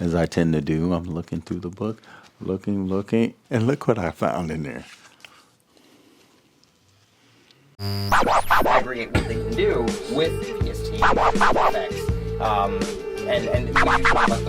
as I tend to do. I'm looking through the book, looking, and look what I found in there. Aggregate what they can do with PST effects, and we talk about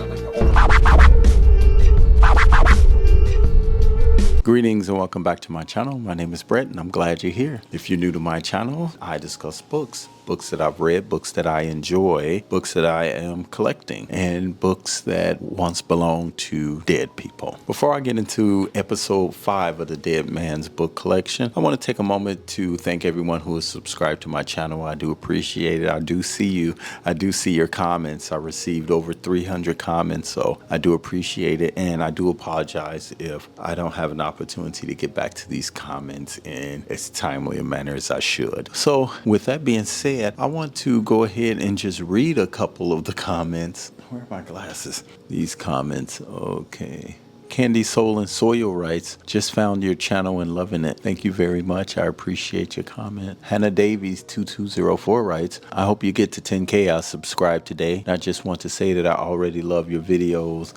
Greetings and welcome back to my channel. My name is Brett and I'm glad you're here. If you're new to my channel, I discuss books that I've read, books that I enjoy, books that I am collecting, and books that once belonged to dead people. Before I get into episode 5 of the Dead Man's Book Collection, I want to take a moment to thank everyone who has subscribed to my channel. I do appreciate it. I do see you. I do see your comments. I received over 300 comments, so I do appreciate it, and I do apologize if I don't have an opportunity to get back to these comments in as timely a manner as I should. So with that being said, I want to go ahead and just read a couple of the comments. Where are my glasses? These comments. Okay. Candy Soul and Soil writes, just found your channel and loving it. Thank you very much. I appreciate your comment. Hannah Davies 2204 writes, I hope you get to 10K. I'll subscribe today. I just want to say that I already love your videos.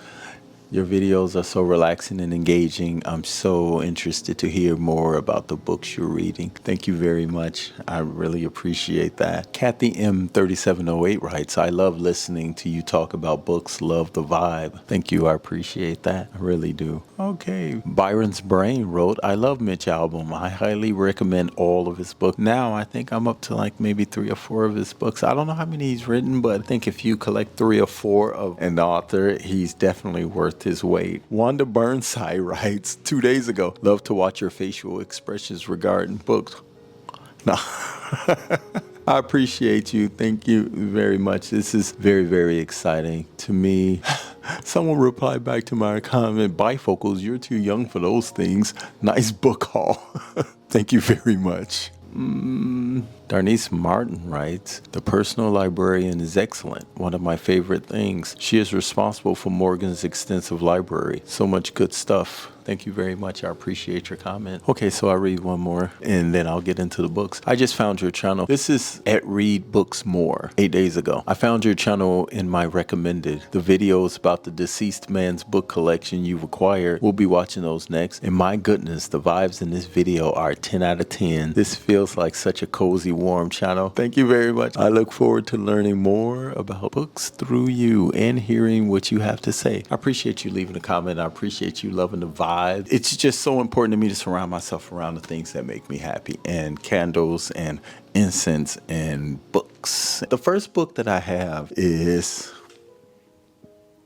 Your videos are so relaxing and engaging. I'm so interested to hear more about the books you're reading. Thank you very much. I really appreciate that. Kathy M3708 writes, I love listening to you talk about books. Love the vibe. Thank you. I appreciate that. I really do. Okay. Byron's Brain wrote, I love Mitch Albom. I highly recommend all of his books. Now I think I'm up to like maybe 3 or 4 of his books. I don't know how many he's written, but I think if you collect 3 or 4 of an author, he's definitely worth his weight. Wanda Burnside writes, 2 days ago, love to watch your facial expressions regarding books. No. I appreciate you. Thank you very much. This is very, very exciting to me. Someone replied back to my comment, bifocals, you're too young for those things. Nice book haul. Thank you very much. Darnice Martin writes, the personal librarian is excellent. One of my favorite things. She is responsible for Morgan's extensive library. So much good stuff. Thank you very much. I appreciate your comment. Okay, so I'll read one more and then I'll get into the books. I just found your channel. This is at Read Books More 8 days ago. I found your channel in my recommended. The videos about the deceased man's book collection you've acquired. We'll be watching those next. And my goodness, the vibes in this video are 10 out of 10. This feels like such a cozy, warm channel. Thank you very much. I look forward to learning more about books through you and hearing what you have to say. I appreciate you leaving a comment. I appreciate you loving the vibe. It's just so important to me to surround myself around the things that make me happy, and candles and incense and books. The first book that I have is,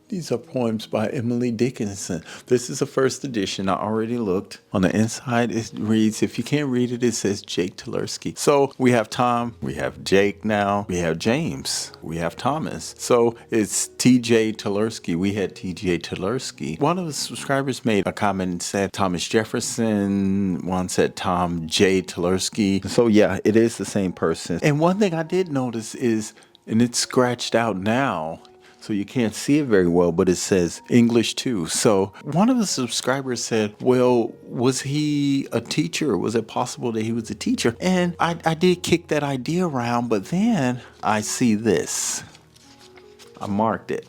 these are poems by Emily Dickinson. This is a first edition. I already looked. On the inside, it reads, if you can't read it, it says Jake Tulersky. So we have Tom, we have Jake now, we have James, we have Thomas. So it's TJ Tulersky. We had TJ Tulersky. One of the subscribers made a comment and said Thomas Jefferson. One said Tom J. Tulersky. So yeah, it is the same person. And one thing I did notice is, and it's scratched out now, so you can't see it very well, but it says English 2. So one of the subscribers said, well, was he a teacher? Was it possible that he was a teacher? And I did kick that idea around, but then I see this. I marked it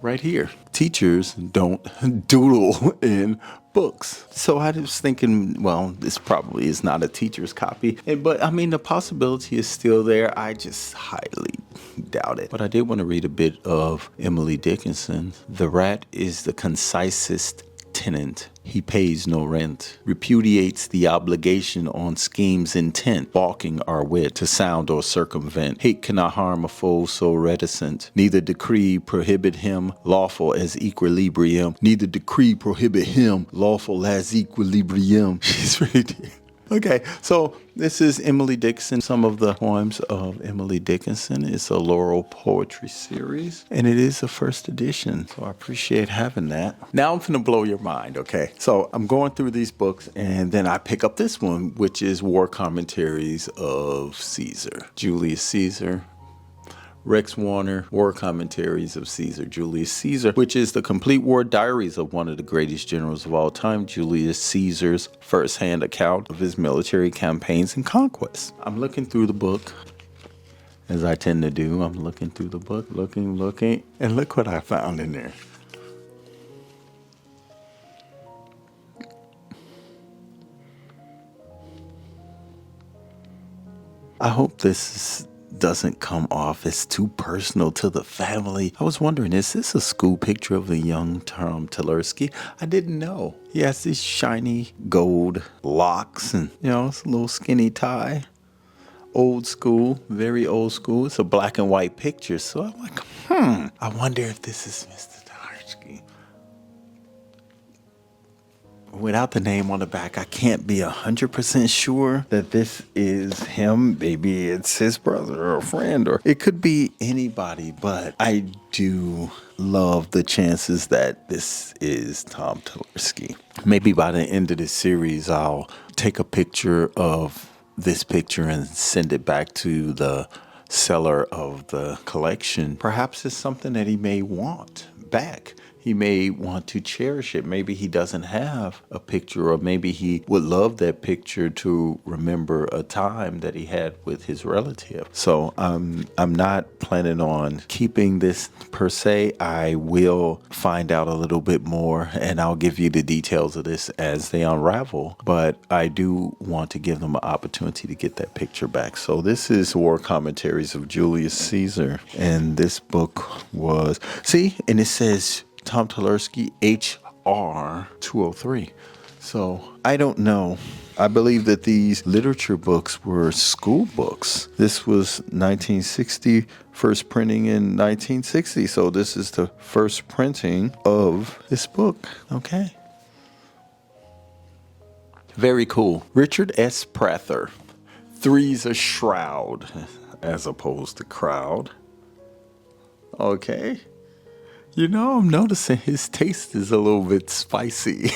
right here. Teachers don't doodle in books. So I was thinking, well, this probably is not a teacher's copy. But I mean, the possibility is still there. I just highly doubt it. But I did want to read a bit of Emily Dickinson. The rat is the concisest tenant. He pays no rent, repudiates the obligation on schemes intent, balking our wit to sound or circumvent. Hate cannot harm a foe so reticent. Neither decree prohibit him lawful as equilibrium. Neither decree prohibit him lawful as equilibrium. She's really Okay, so this is Emily Dickinson. Some of the poems of Emily Dickinson. It's a Laurel poetry series, and it is a first edition, so I appreciate having that. Now I'm gonna blow your mind, okay? So I'm going through these books, and then I pick up this one, which is War Commentaries of Caesar. Julius Caesar. Rex Warner, War Commentaries of Caesar, Julius Caesar, which is the complete war diaries of one of the greatest generals of all time, Julius Caesar's first-hand account of his military campaigns and conquests. I'm looking through the book, as I tend to do. I'm looking through the book, looking, and look what I found in there. I hope doesn't come off as too personal to the family. I was wondering, is this a school picture of the young Tom Tversky? I didn't know. He has these shiny gold locks and, it's a little skinny tie. Old school, very old school. It's a black and white picture. So I'm like, I wonder if this is Mr. Tversky. Without the name on the back, I can't be 100% sure that this is him. Maybe it's his brother or a friend, or it could be anybody, but I do love the chances that this is Tom Tversky. Maybe by the end of this series, I'll take a picture of this picture and send it back to the seller of the collection. Perhaps it's something that he may want back. He may want to cherish it. Maybe he doesn't have a picture, or maybe he would love that picture to remember a time that he had with his relative. So I'm not planning on keeping this per se. I will find out a little bit more, and I'll give you the details of this as they unravel. But I do want to give them an opportunity to get that picture back. So this is War Commentaries of Julius Caesar, and this book was, and it says Tom Tversky HR 203. So I don't know. I believe that these literature books were school books. This was 1960, first printing in 1960. So this is the first printing of this book. Okay. Very cool. Richard S. Prather. Three's a shroud as opposed to crowd. Okay. I'm noticing his taste is a little bit spicy.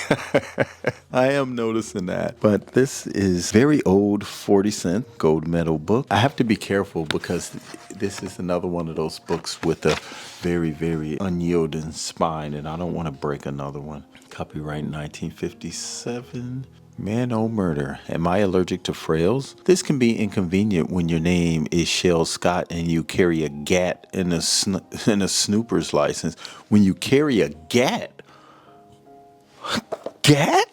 I am noticing that. But this is very old 40-cent gold medal book. I have to be careful because this is another one of those books with a very, very unyielding spine, and I don't want to break another one. Copyright 1957. Man, oh murder. Am I allergic to frails? This can be inconvenient when your name is Shell Scott and you carry a GAT in a snooper's license. When you carry a GAT? GAT?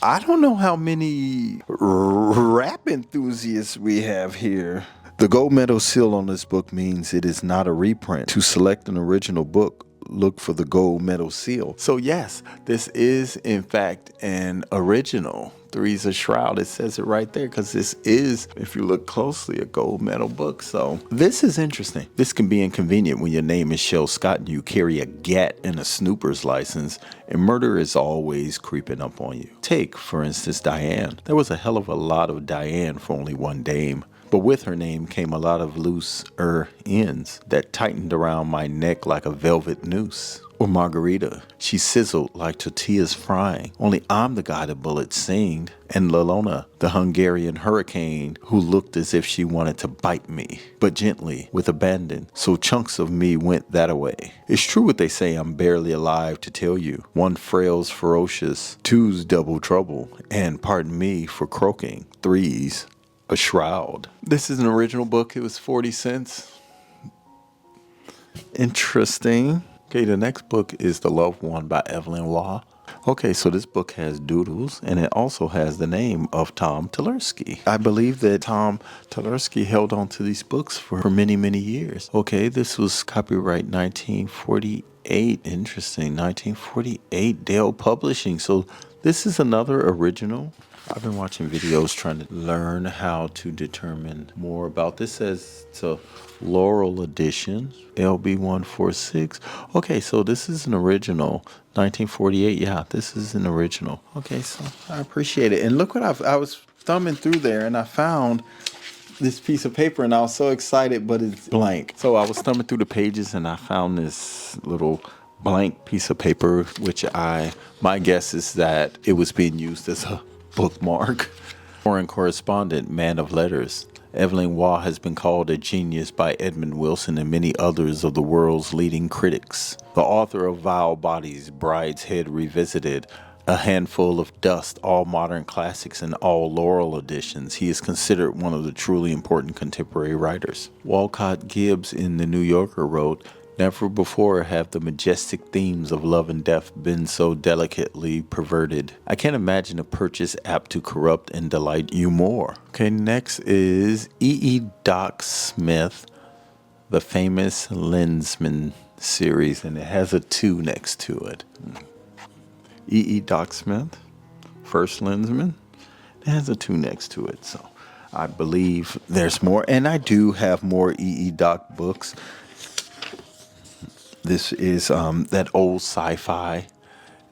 I don't know how many rap enthusiasts we have here. The gold medal seal on this book means it is not a reprint. To select an original book, look for the gold medal seal. So yes, this is in fact an original. Three's a shroud. It says it right there because this is, if you look closely, a gold medal book. So this is interesting. This can be inconvenient when your name is Shell Scott and you carry a GAT and a snooper's license, and murder is always creeping up on you. Take, for instance, Diane. There was a hell of a lot of Diane for only one dame. But with her name came a lot of loose ends that tightened around my neck like a velvet noose. Or Margarita, she sizzled like tortillas frying. Only I'm the guy the bullets singed. And Lalona, the Hungarian hurricane, who looked as if she wanted to bite me, but gently, with abandon. So chunks of me went that away. It's true what they say, I'm barely alive to tell you. One frail's ferocious, two's double trouble, and pardon me for croaking, three's a shroud. This is an original book. It was 40 cents. Interesting. Okay, the next book is The Loved One by Evelyn W. Okay, so this book has doodles, and it also has the name of Tom Tversky. I believe that Tom Tversky held on to these books for many, many years. Okay, this was copyright 1948. Interesting. 1948, Dale Publishing. So this is another original. I've been watching videos trying to learn how to determine more about this. As it's a Laurel edition, LB146. Okay, so this is an original, 1948. Yeah, this is an original. Okay, so I appreciate it. And look what I was thumbing through there, and I found this piece of paper, and I was so excited, but it's blank. So I was thumbing through the pages, and I found this little blank piece of paper, which my guess is that it was being used as a bookmark. Foreign correspondent, man of letters. Evelyn W. has been called a genius by Edmund Wilson and many others of the world's leading critics. The author of Vile Bodies, Bride's Head Revisited, A Handful of Dust, all modern classics and all Laurel editions. He is considered one of the truly important contemporary writers. Walcott Gibbs in The New Yorker wrote, "Never before have the majestic themes of love and death been so delicately perverted. I can't imagine a purchase apt to corrupt and delight you more." Okay, next is Edoc Smith, the famous Lensman series, and it has a 2 next to it. Edoc Smith, first Lensman, it has a 2 next to it, so I believe there's more, and I do have more Edoc books. This is that old sci-fi,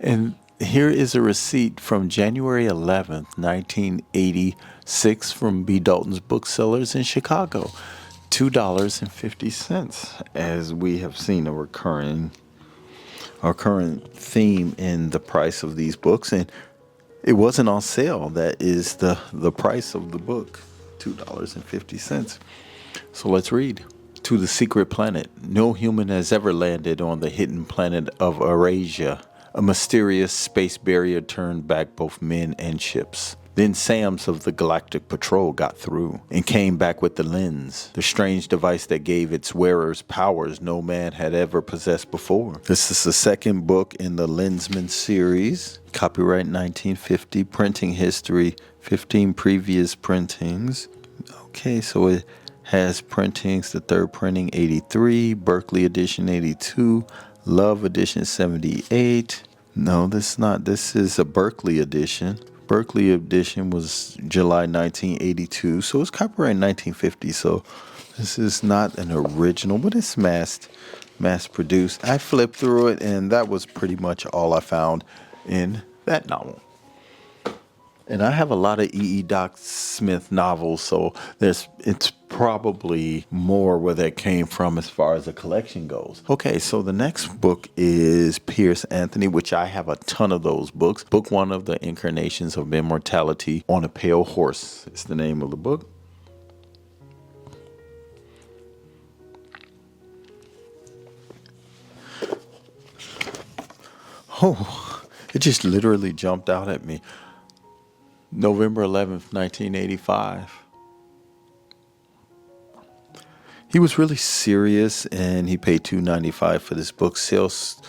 and here is a receipt from January 11th, 1986 from B. Dalton's Booksellers in Chicago. $2.50, as we have seen a recurring theme in the price of these books, and it wasn't on sale. That is the price of the book, $2.50. So let's read. To the Secret Planet. No human has ever landed on the hidden planet of Eurasia. A mysterious space barrier turned back both men and ships. Then Sams of the Galactic Patrol got through and came back with the lens, the strange device that gave its wearers powers no man had ever possessed before. This is the second book in the Lensman series. Copyright 1950, printing history, 15 previous printings. Okay, so it has printings, the third printing 83, Berkeley edition 82, Love edition 78. No, this is a Berkeley edition. Berkeley edition was July 1982, so it's copyright 1950. So this is not an original, but it's mass produced. I flipped through it, and that was pretty much all I found in that novel. And I have a lot of Edoc Smith novels, so it's probably more where that came from as far as the collection goes. Okay, so the next book is Pierce Anthony, which I have a ton of those books. Book 1 of the Incarnations of Immortality on a Pale Horse is the name of the book. Oh, it just literally jumped out at me. November 11th, 1985. He was really serious, and he paid $2.95 for this book. Sales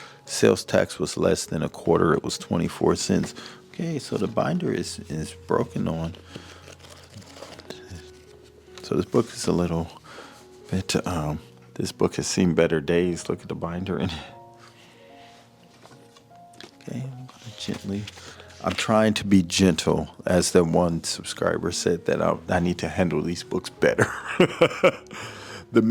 tax was less than a quarter. It was 24 cents. Okay, so the binder is broken on. So this book is a little bit, this book has seen better days. Look at the binder in it. Okay, I'm going to gently... I'm trying to be gentle, as the one subscriber said that I need to handle these books better. The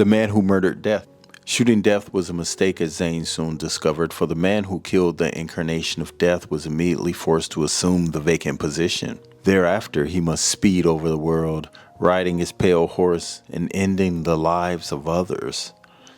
man who murdered death. Shooting death was a mistake, as Zane soon discovered, for the man who killed the incarnation of death was immediately forced to assume the vacant position. Thereafter, he must speed over the world, riding his pale horse and ending the lives of others.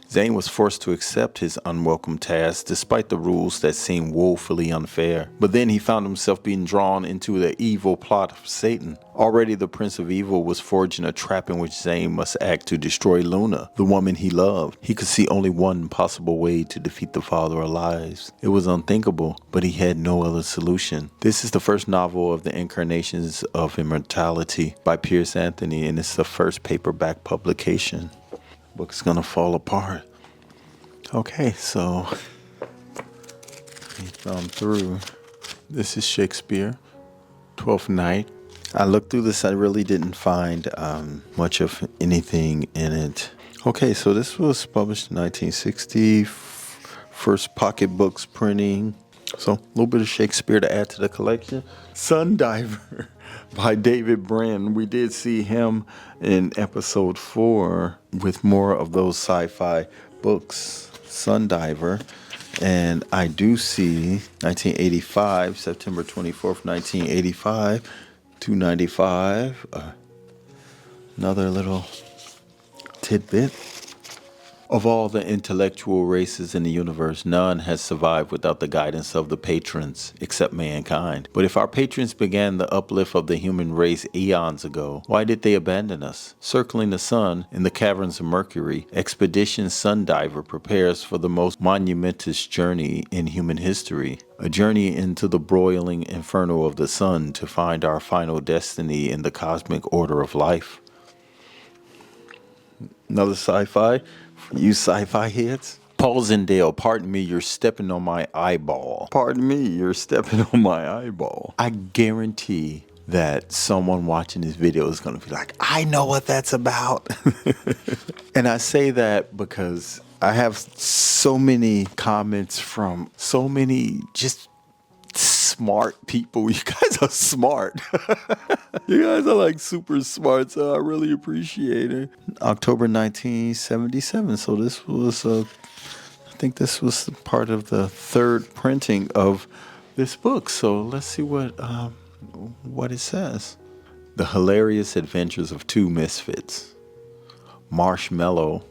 Zane was forced to accept his unwelcome task despite the rules that seemed woefully unfair. But then he found himself being drawn into the evil plot of Satan. Already the Prince of Evil was forging a trap in which Zane must act to destroy Luna, the woman he loved. He could see only one possible way to defeat the Father of Lies. It was unthinkable, but he had no other solution. This is the first novel of the Incarnations of Immortality by Pierce Anthony, and it's the first paperback publication. Book's gonna fall apart. Okay, so we thumb through. This is Shakespeare, Twelfth Night. I looked through this. I really didn't find much of anything in it. Okay, so this was published in 1960. First pocket books printing. So a little bit of Shakespeare to add to the collection. Sundiver by David Bren. We did see him in episode 4 with more of those sci-fi books. Sundiver. And I do see 1985, September 24th, 1985, $2.95. Another little tidbit. Of all the intellectual races in the universe, none has survived without the guidance of the patrons, except mankind. But if our patrons began the uplift of the human race eons ago, why did they abandon us? Circling the sun in the caverns of Mercury, Expedition Sundiver prepares for the most monumentous journey in human history. A journey into the broiling inferno of the sun to find our final destiny in the cosmic order of life. Another sci-fi? You sci-fi heads? Paul Zindale, pardon me, you're stepping on my eyeball. Pardon me, you're stepping on my eyeball. I guarantee that someone watching this video is going to be like, I know what that's about. And I say that because I have so many comments from so many just smart people. You guys are smart. You guys are like super smart, so I really appreciate it. October 1977. So this was, I think this was part of the third printing of this book. So let's see what it says. The Hilarious Adventures of Two Misfits. Marshmallow.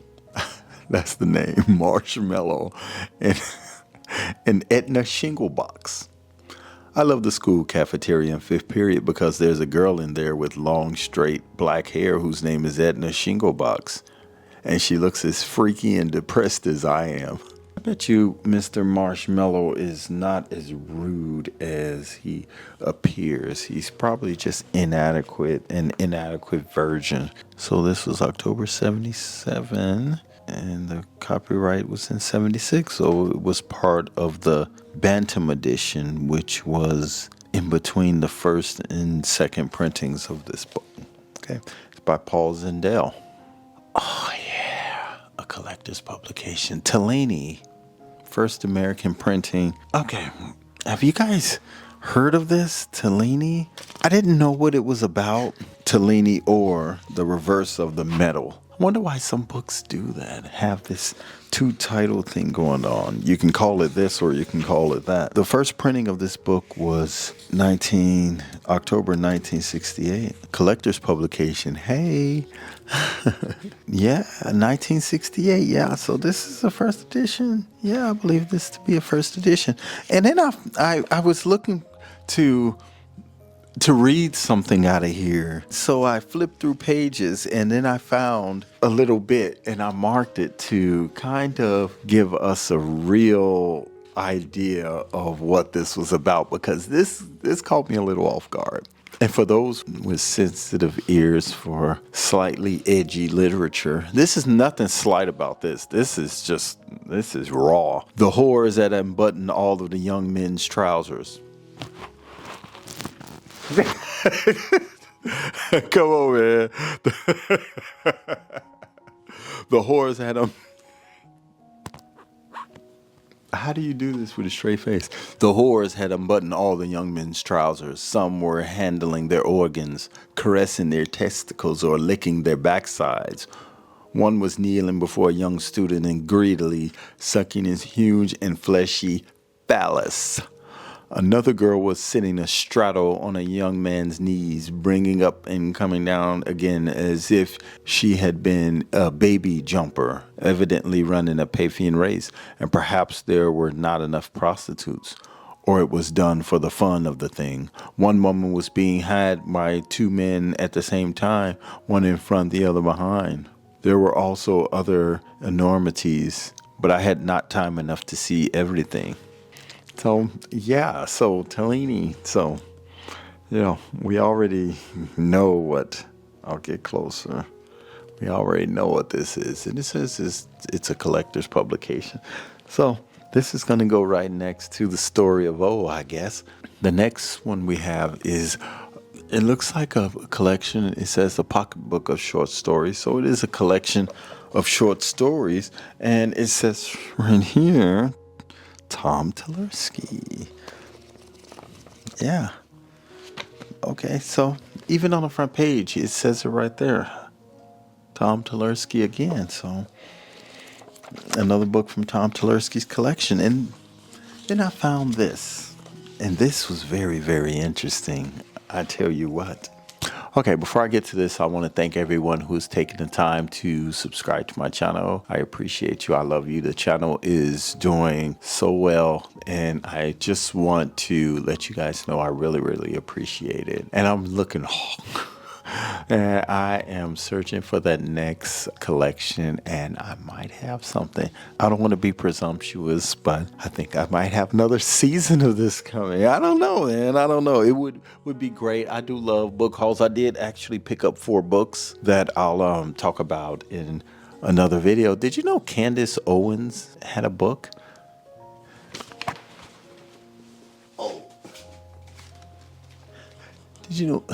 That's the name. Marshmallow. And Edna Shinglebox. I love the school cafeteria in fifth period because there's a girl in there with long, straight black hair whose name is Edna Shinglebox. And she looks as freaky and depressed as I am. I bet you Mr. Marshmallow is not as rude as he appears. He's probably just inadequate, an inadequate version. So this was October 77. And the copyright was in 76, so it was part of the Bantam edition, which was in between the first and second printings of this book. Okay, it's by Paul Zindale. Oh yeah, a collector's publication. Tellini, first American printing. Okay, have you guys heard of this? Tellini? I didn't know what it was about. Tellini, or the reverse of the medal. I wonder why some books do that, have this two-title thing going on. You can call it this or you can call it that. The first printing of this book was October 1968. Collector's publication. Hey. Yeah, 1968. Yeah, so this is a first edition. Yeah, I believe this to be a first edition. And then I was looking to read something out of here. So I flipped through pages and then I found a little bit and I marked it to kind of give us a real idea of what this was about, because this caught me a little off guard. And for those with sensitive ears for slightly edgy literature, this is nothing slight about this. This is raw. The whores that unbutton all of the young men's trousers. Come on, man. The whores had them. How do you do this with a straight face? The whores had unbuttoned all the young men's trousers. Some were handling their organs, caressing their testicles, or licking their backsides. One was kneeling before a young student and greedily sucking his huge and fleshy phallus. Another girl was sitting astraddle on a young man's knees, bringing up and coming down again as if she had been a baby jumper, evidently running a Paphian race, and perhaps there were not enough prostitutes, or it was done for the fun of the thing. One woman was being had by two men at the same time, one in front, the other behind. There were also other enormities, but I had not time enough to see everything. So, yeah, so Tellini, so, we already know what, I'll get closer. We already know what this is. And it says it's a collector's publication. So, this is going to go right next to the story of O, I guess. The next one we have is, it looks like a collection. It says a pocketbook of short stories. So, it is a collection of short stories. And it says right here, Tom Talerski. Yeah. Okay, so even on the front page, it says it right there. Tom Talerski again. So another book from Tom Talerski's collection. And then I found this. And this was very, very interesting. I tell you what. Okay, before I get to this, I want to thank everyone who's taken the time to subscribe to my channel. I appreciate you. I love you. The channel is doing so well, and I just want to let you guys know I really, really appreciate it. And I'm looking... And I am searching for that next collection, and I might have something. I don't want to be presumptuous, but I think I might have another season of this coming. I don't know, man. I don't know. It would be great. I do love book hauls. I did actually pick up 4 books that I'll talk about in another video. Did you know Candace Owens had a book? Oh. Did you know...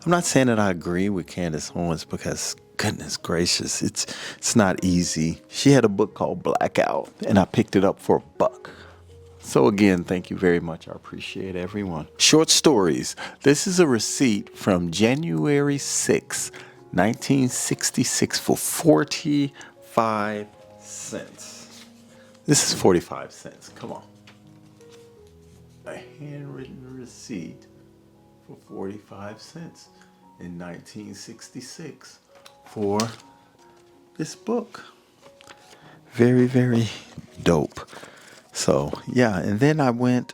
I'm not saying that I agree with Candace Horn because, goodness gracious, it's not easy. She had a book called Blackout, and I picked it up for $1. So again, thank you very much. I appreciate everyone. Short stories. This is a receipt from January 6, 1966 for 45 cents. This is 45 cents. Come on. A handwritten receipt for 45 cents in 1966 for this book. Very, very dope. So yeah, and then I went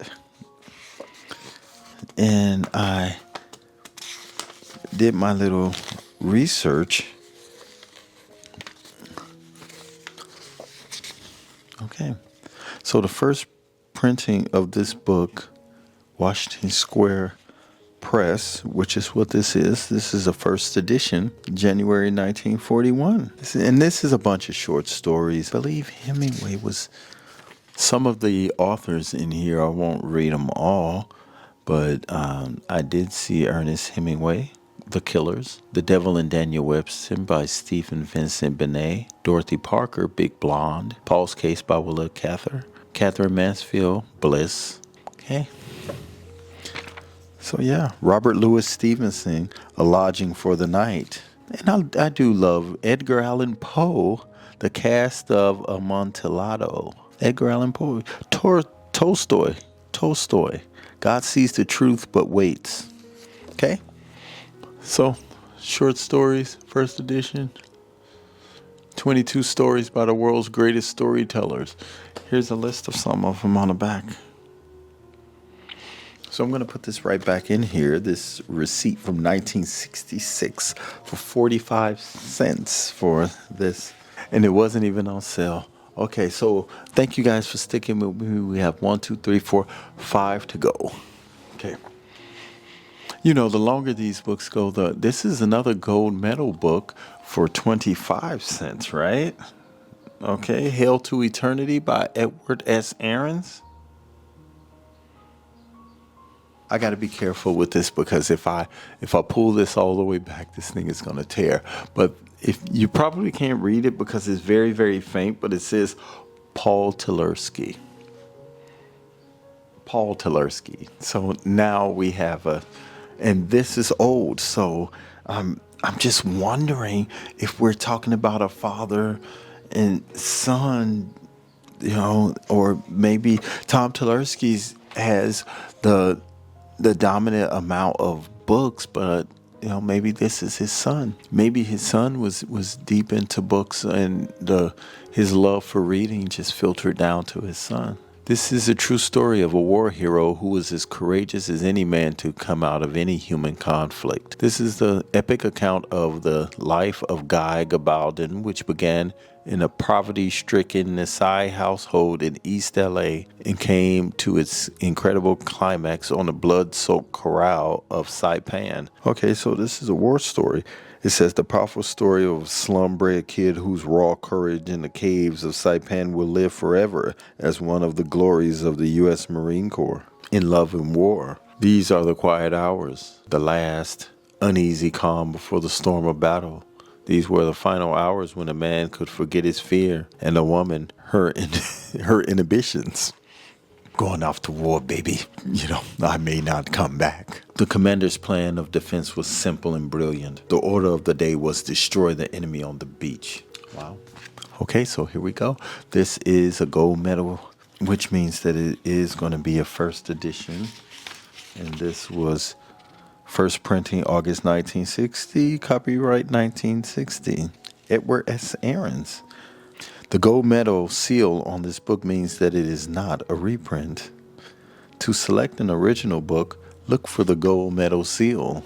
and I did my little research. Okay, so the first printing of this book, Washington Square Press, which is what this is. This is a first edition, January 1941. And this is a bunch of short stories. I believe Hemingway was some of the authors in here. I won't read them all, but I did see Ernest Hemingway, The Killers, The Devil and Daniel Webster by Stephen Vincent Benet, Dorothy Parker, Big Blonde, Paul's Case by Willa Cather, Catherine Mansfield, Bliss. Okay. So yeah, Robert Louis Stevenson, A Lodging for the Night. And I do love Edgar Allan Poe, the cast of Amontillado. Edgar Allan Poe. Tolstoy. God sees the truth but waits. Okay? So, short stories, first edition. 22 stories by the world's greatest storytellers. Here's a list of some of them on the back. So I'm going to put this right back in here, this receipt from 1966 for 45 cents for this. And it wasn't even on sale. Okay, so thank you guys for sticking with me. We have 1, 2, 3, 4, 5 to go. Okay. You know, the longer these books go, this is another gold medal book for 25 cents, right? Okay, Hail to Eternity by Edward S. Aarons. I got to be careful with this because if I pull this all the way back, this thing is going to tear. But if you probably can't read it because it's very, very faint, but it says Paul Tversky. Paul Tversky. So now we have and this is old. So I'm just wondering if we're talking about a father and son, you know, or maybe Tom Tversky has the dominant amount of books, but you know, maybe this is his son. Maybe his son was deep into books, and his love for reading just filtered down to his son. This is a true story of a war hero who was as courageous as any man to come out of any human conflict. This is the epic account of the life of Guy Gabaldon, which began in a poverty-stricken Nisai household in East LA and came to its incredible climax on the blood-soaked corral of Saipan. Okay, so this is a war story. It says the powerful story of a slum-bred kid whose raw courage in the caves of Saipan will live forever as one of the glories of the U.S. Marine Corps. In love and war, these are the quiet hours, the last uneasy calm before the storm of battle. These were the final hours when a man could forget his fear and a woman her inhibitions. Going off to war, baby. You know, I may not come back. The commander's plan of defense was simple and brilliant. The order of the day was destroy the enemy on the beach. Wow. Okay, so here we go. This is a gold medal, which means that it is going to be a first edition. And this was First printing August 1960, copyright 1960. Edward S. Aarons. The gold medal seal on this book means that it is not a reprint. To select an original book, look for the gold medal seal.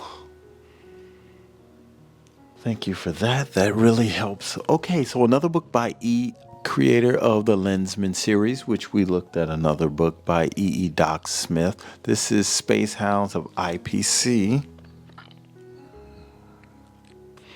Thank you for that. That really helps. Okay, so another book by creator of the Lensman series, which we looked at another book by Edoc Smith. This is Space Hounds of IPC.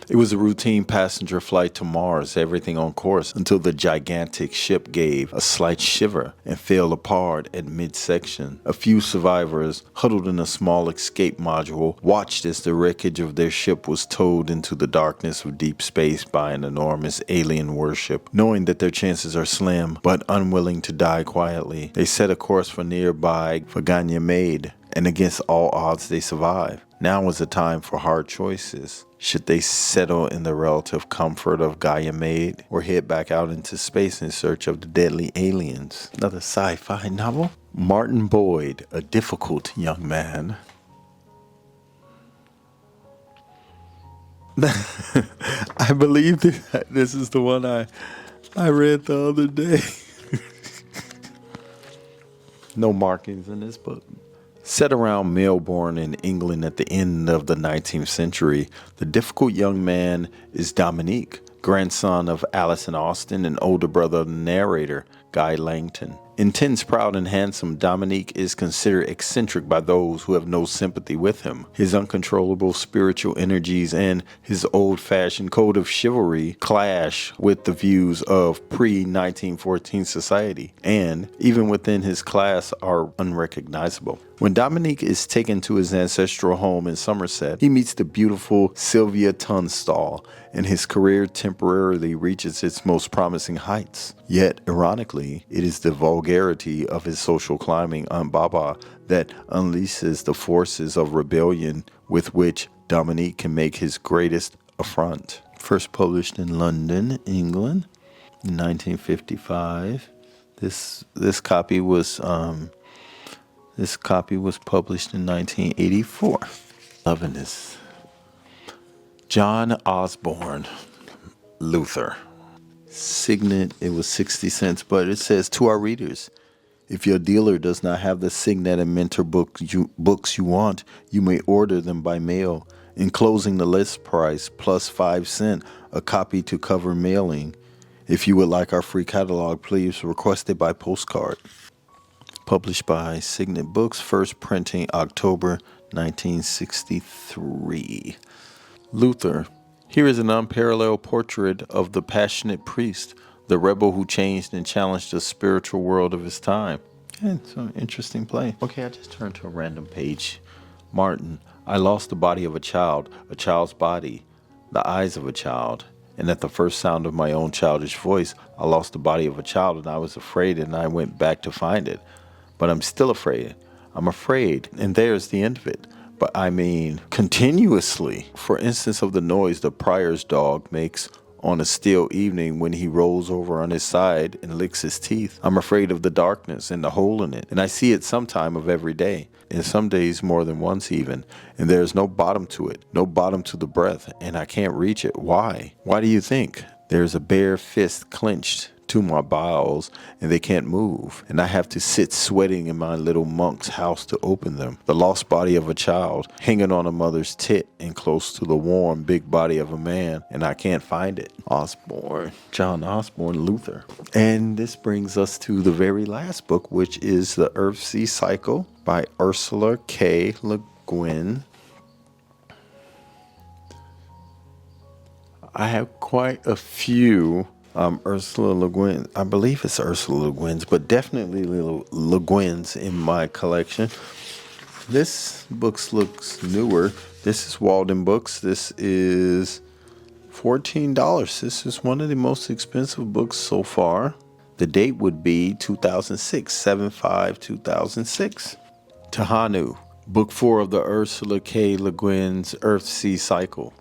It was a routine passenger flight to Mars, everything on course, until the gigantic ship gave a slight shiver and fell apart at midsection. A few survivors, huddled in a small escape module, watched as the wreckage of their ship was towed into the darkness of deep space by an enormous alien warship. Knowing that their chances are slim, but unwilling to die quietly, they set a course for nearby Ganymede, and against all odds they survive. Now was the time for hard choices. Should they settle in the relative comfort of Ganymede or head back out into space in search of the deadly aliens? Another sci-fi novel. Martin Boyd, a difficult young man. I believe that this is the one I read the other day. No markings in this book. Set around Melbourne in England at the end of the 19th century, the difficult young man is Dominique, grandson of Alison Austen and older brother of the narrator, Guy Langton. Intense, proud, and handsome, Dominique is considered eccentric by those who have no sympathy with him. His uncontrollable spiritual energies and his old-fashioned code of chivalry clash with the views of pre-1914 society, and, even within his class, are unrecognizable. When Dominique is taken to his ancestral home in Somerset, he meets the beautiful Sylvia Tunstall, and his career temporarily reaches its most promising heights. Yet, ironically, it is the vulgarity of his social climbing on Baba that unleashes the forces of rebellion with which Dominique can make his greatest affront. First published in London, England, in 1955. This copy was published in 1984. Loving this. John Osborne, Luther. Signet, it was 60 cents, but it says, to our readers, if your dealer does not have the Signet and Mentor books you want, you may order them by mail, enclosing the list price plus 5 cents, a copy to cover mailing. If you would like our free catalog, please request it by postcard. Published by Signet Books, first printing October 1963. Luther. Here is an unparalleled portrait of the passionate priest, the rebel who changed and challenged the spiritual world of his time. Yeah, it's an interesting play. Okay, I just turned to a random page. Martin. I lost the body of a child's body, the eyes of a child. And at the first sound of my own childish voice, I lost the body of a child, and I was afraid, and I went back to find it. But I'm still afraid. I'm afraid, and there's the end of it. But I mean, continuously. For instance, of the noise the prior's dog makes on a still evening when he rolls over on his side and licks his teeth. I'm afraid of the darkness and the hole in it, and I see it sometime of every day, and some days more than once even, and there's no bottom to it, no bottom to the breath, and I can't reach it. Why? Why do you think? There's a bare fist clenched to my bowels, and they can't move, and I have to sit sweating in my little monk's house to open them. The lost body of a child hanging on a mother's tit and close to the warm big body of a man, and I can't find it. Osborne, John Osborne, Luther. And this brings us to the very last book, which is The Earth-Sea Cycle by Ursula K Le Guin. I have quite a few Ursula Le Guin. I believe it's Ursula Le Guin's, but definitely Le Guin's in my collection. This book looks newer. This is Walden Books. This is $14. This is one of the most expensive books so far. The date would be 2006, 7/5/2006. Tahanu, Book 4 of the Ursula K Le Guin's Earth-Sea Cycle.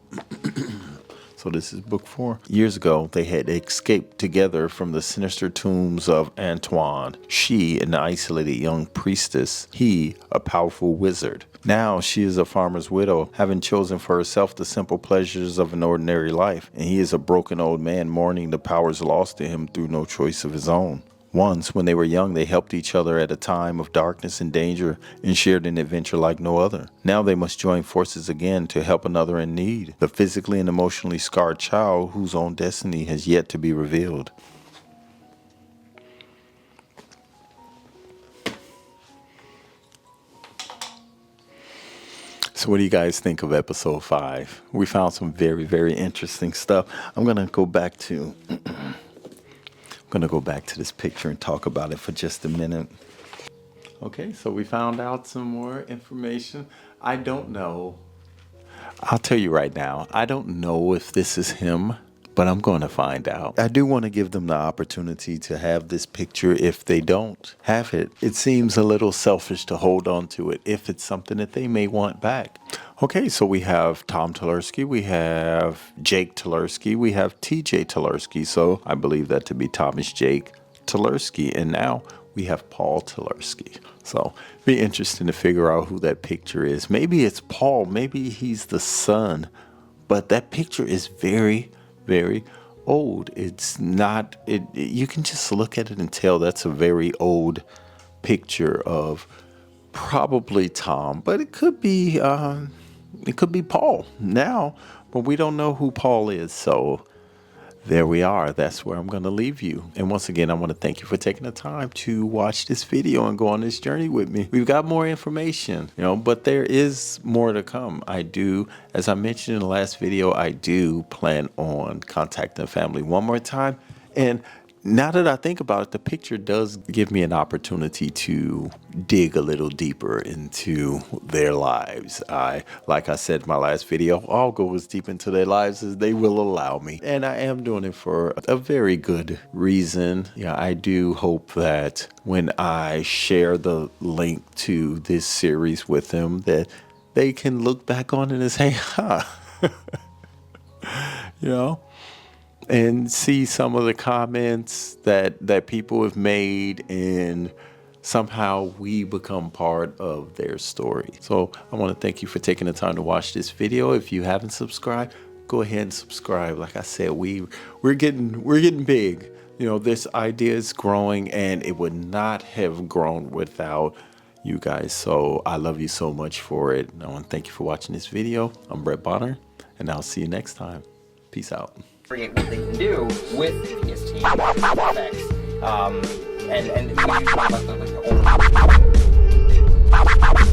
So this is book 4. Years ago, they had escaped together from the sinister tombs of Antoine. She, an isolated young priestess. He, a powerful wizard. Now she is a farmer's widow, having chosen for herself the simple pleasures of an ordinary life. And he is a broken old man mourning the powers lost to him through no choice of his own. Once, when they were young, they helped each other at a time of darkness and danger and shared an adventure like no other. Now they must join forces again to help another in need, the physically and emotionally scarred child whose own destiny has yet to be revealed. So what do you guys think of episode 5? We found some very, very interesting stuff. I'm going to go back to this picture and talk about it for just a minute. Okay, so we found out some more information. I don't know. I'll tell you right now, I don't know if this is him, but I'm going to find out. I do want to give them the opportunity to have this picture if they don't have it. It seems a little selfish to hold on to it if it's something that they may want back. Okay, so we have Tom Tulerski, we have Jake Tulerski, we have TJ Tulerski. So I believe that to be Thomas Jake Tulerski. And now we have Paul Tulerski. So be interesting to figure out who that picture is. Maybe it's Paul, maybe he's the son, but that picture is very, very old. It's not, you can just look at it and tell that's a very old picture of probably Tom, but it could be Paul now, but we don't know who Paul is. So there we are. That's where I'm going to leave you. And once again, I want to thank you for taking the time to watch this video and go on this journey with me. We've got more information, but there is more to come. I do, as I mentioned in the last video, I do plan on contacting the family one more time. And now that I think about it, the picture does give me an opportunity to dig a little deeper into their lives. Like I said in my last video, I'll go as deep into their lives as they will allow me. And I am doing it for a very good reason. Yeah, I do hope that when I share the link to this series with them, that they can look back on it and say, and see some of the comments that people have made, and somehow we become part of their story. So I want to thank you for taking the time to watch this video. If you haven't subscribed, go ahead and subscribe. Like I said, we're getting big. This idea is growing, and it would not have grown without you guys. So I love you so much for it. I want to thank you for watching this video. I'm Brett Bonner, and I'll see you next time. Peace out. Create what they can do with PST effects. And we usually like the